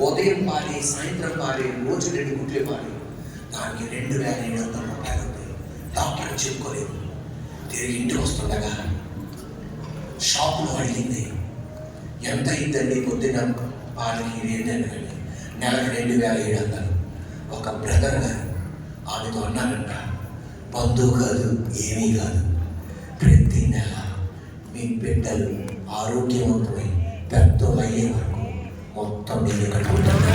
ఉదయం పాలి, సాయంత్రం పాలి, రోజు 2 గుడ్లే పాలి. దానికి 2,700 రూపాయలు ఉంది. డాక్టర్ చెప్పుకోలేదు. తిరిగి ఇంటికి వస్తుండగా షాపులో అడిగింది, ఎంత అయిందండి పొద్దున పాలకి ఏంటంటే, నెలకు 2,700. ఒక బ్రదర్ గారు ఆమెతో అన్నారంట, బంధువు కాదు, ఏమీ కాదు, ప్రతి నెల మీ బిడ్డలు ఆరోగ్యవంతమై పెద్దలు అయ్యే వరకు మొత్తం నేను కట్టుకుంటాను.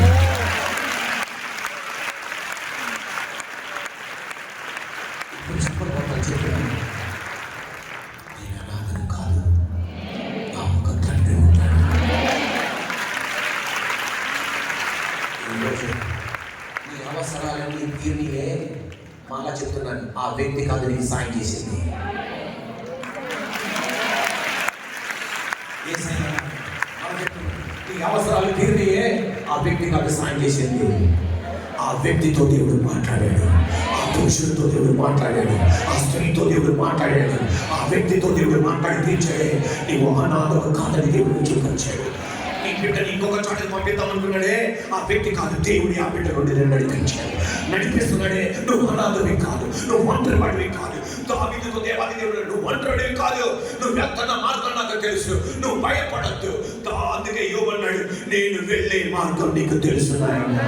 ఇప్పుడు చెప్పాను, నేను అనాథను కాదు, నా ఒక తండ్రి ఉంటాడు. ఈరోజు నీ అవసరాలన్నీ తీరినివే. మళ్ళా చెప్తున్నాను, ఆ వ్యక్తి కాదు నీకు సాయం చేసింది. నీ అవసరాలు తీరినియే, ఆ వ్యక్తి కాదు సాయం చేసింది. ఆ వ్యక్తితో దేవుడు మాట్లాడాడు, ఆ పురుషుడితో దేవుడు మాట్లాడాడు, ఆ స్త్రీతో దేవుడు మాట్లాడాడు, ఆ వ్యక్తితో దేవుడు మాట్లాడి తీర్చాడే. నీవు అనాథకు కాదని దేవుడు చూపించాడు. నీ బిడ్డని ఇంకొక చోటకి పంపిద్దాం అనుకున్నాడే, ఆ వ్యక్తి కాదు, దేవుడి ఆ బిడ్డ నుండి నడిపించాడు, నడిపిస్తున్నాడే. నువ్వు అనాథవి కాదు, నువ్వు ఒంటరి వాడివి కాదు. దావీదుతో దేవాది దేవుడు, నువ్వు ఒంటరివి కాదు, నువ్వు వెళ్తున్న మార్గం నాకు తెలుసు, నువ్వు భయపడద్దు. అందుకే యోబు అన్నాడు, నేను వెళ్ళే మార్గం నీకు తెలుసు నాయనా.